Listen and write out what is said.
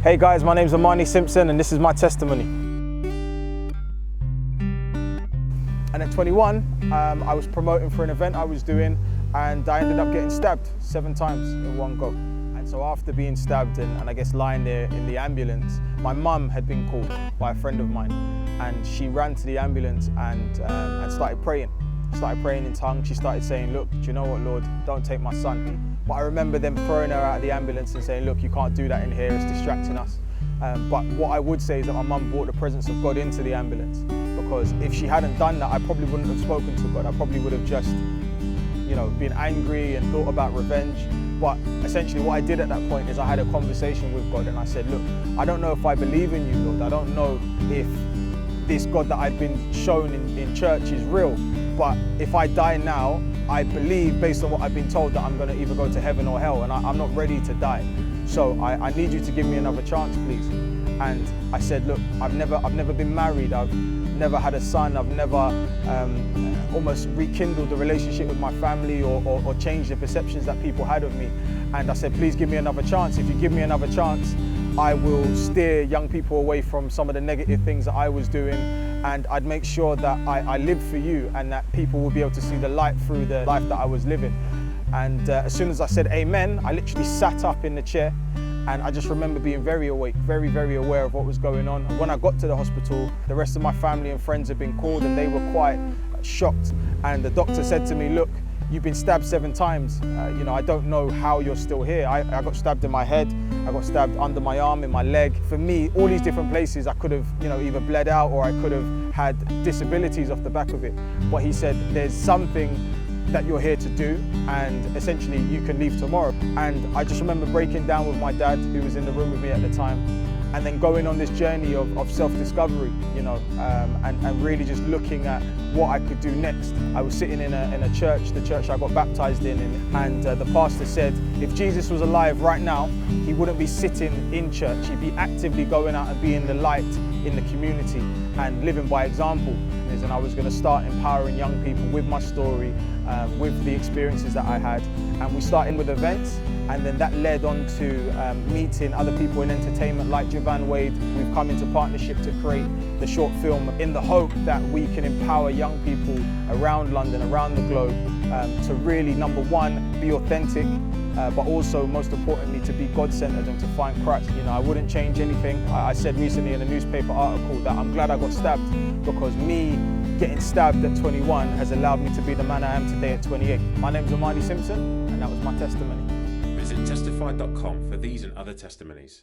Hey guys, my name's Amani Simpson and this is my testimony. And at 21, I was promoting for an event I was doing and I ended up getting stabbed 7 times in one go. And so after being stabbed and I guess lying there in the ambulance, my mum had been called by a friend of mine and she ran to the ambulance and started praying. Started praying in tongues. She started saying, look, do you know what, Lord, don't take my son. But I remember them throwing her out of the ambulance and saying, look, you can't do that in here, it's distracting us. But what I would say is that my mum brought the presence of God into the ambulance, because if she hadn't done that, I probably wouldn't have spoken to God. I probably would have just, been angry and thought about revenge. But essentially what I did at that point is I had a conversation with God and I said, look, I don't know if I believe in you, Lord. I don't know if this God that I've been shown in church is real. But if I die now, I believe, based on what I've been told, that I'm going to either go to heaven or hell, and I'm not ready to die. So I need you to give me another chance, please. And I said, look, I've never been married. I've never had a son. I've never almost rekindled the relationship with my family or changed the perceptions that people had of me. And I said, please give me another chance. If you give me another chance, I will steer young people away from some of the negative things that I was doing, and I'd make sure that I live for you and that people will be able to see the light through the life that I was living. And as soon as I said amen, I literally sat up in the chair and I just remember being very awake, very, very aware of what was going on. And when I got to the hospital, the rest of my family and friends had been called and they were quite shocked. And the doctor said to me, look, you've been stabbed 7 times. I don't know how you're still here. I got stabbed in my head. I got stabbed under my arm, in my leg. For me, all these different places, I could have, either bled out or I could have had disabilities off the back of it. But he said, there's something that you're here to do, and essentially you can leave tomorrow. And I just remember breaking down with my dad, who was in the room with me at the time, and then going on this journey of self-discovery, and really just looking at what I could do next. I was sitting in a church, the church I got baptized in, and the pastor said, if Jesus was alive right now, he wouldn't be sitting in church. He'd be actively going out and being the light in the community and living by example. And I was going to start empowering young people with my story, with the experiences that I had. And we started with events, and then that led on to meeting other people in entertainment like Javan Wade. We've come into partnership to create the short film in the hope that we can empower young people around London, around the globe, to really, number one, be authentic, but also, most importantly, to be God-centered and to find Christ. I wouldn't change anything. I said recently in a newspaper article that I'm glad I got stabbed, because me getting stabbed at 21 has allowed me to be the man I am today at 28. My name's Amani Simpson, and that was my testimony. Visit testified.com for these and other testimonies.